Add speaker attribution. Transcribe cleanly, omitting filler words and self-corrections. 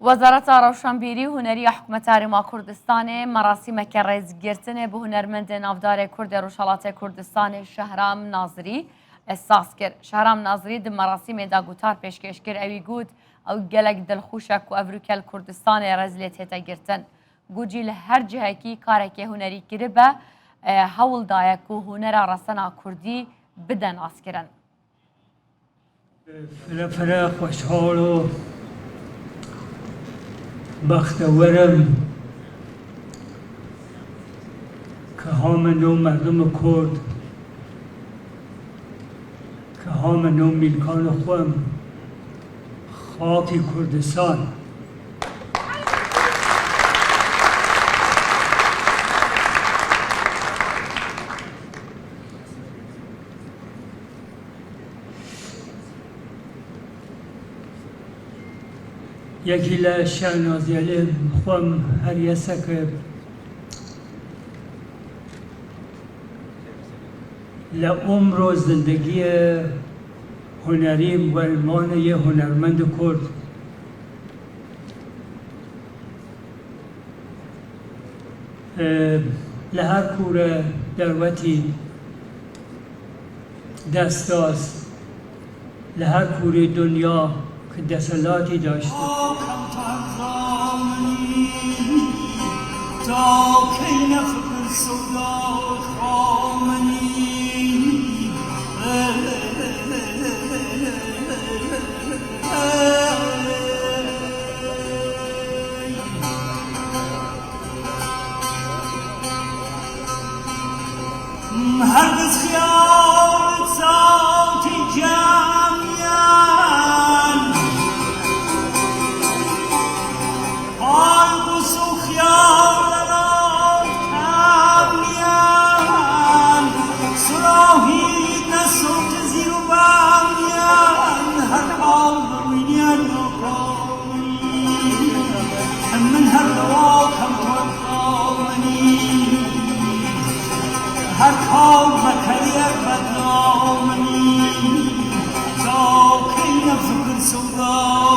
Speaker 1: وەزارەتە ڕەوشەنبیری و هونەری حکوومەت هەرێما کوردستانê merasîmeke rêzgirtinê bi hunermendên navdarê Kurd ê Rojhilatê Kurdistanê Şehram Nazirî esas kir. Şehram Nazirî di merasîmê de gutar pêşkêş kir ewî got ew gelek dilxweş e ku ev rûkel Kurdistanê rezilê tête girtin. Gocî li her cihekî karekê hunerî kiribe hewl daye ku hunera rasena Kurdî bide naskirin.
Speaker 2: Firefire خوشحال و بختورم که هامنو مردم کرد که هامنو میلکان خوام خاک کردستان یکی لشهنازیالی خوام هر یسه که لعمر و زندگی هنریم و ایمان یه هنرمند کرد لهر کوره دروتی دستاز لهر کوره دنیا که دستلاتی داشته تا کی نفکر سودا خامنی هرگز خیال ساتی جمعیان آن بسو خیال را کمیان سراحید نسوت زیر و بامیان هر حال بوینیان نکامنی من هر دوا کم خامنی هر کار مکریر بدنامنی تا کی نفکر سودا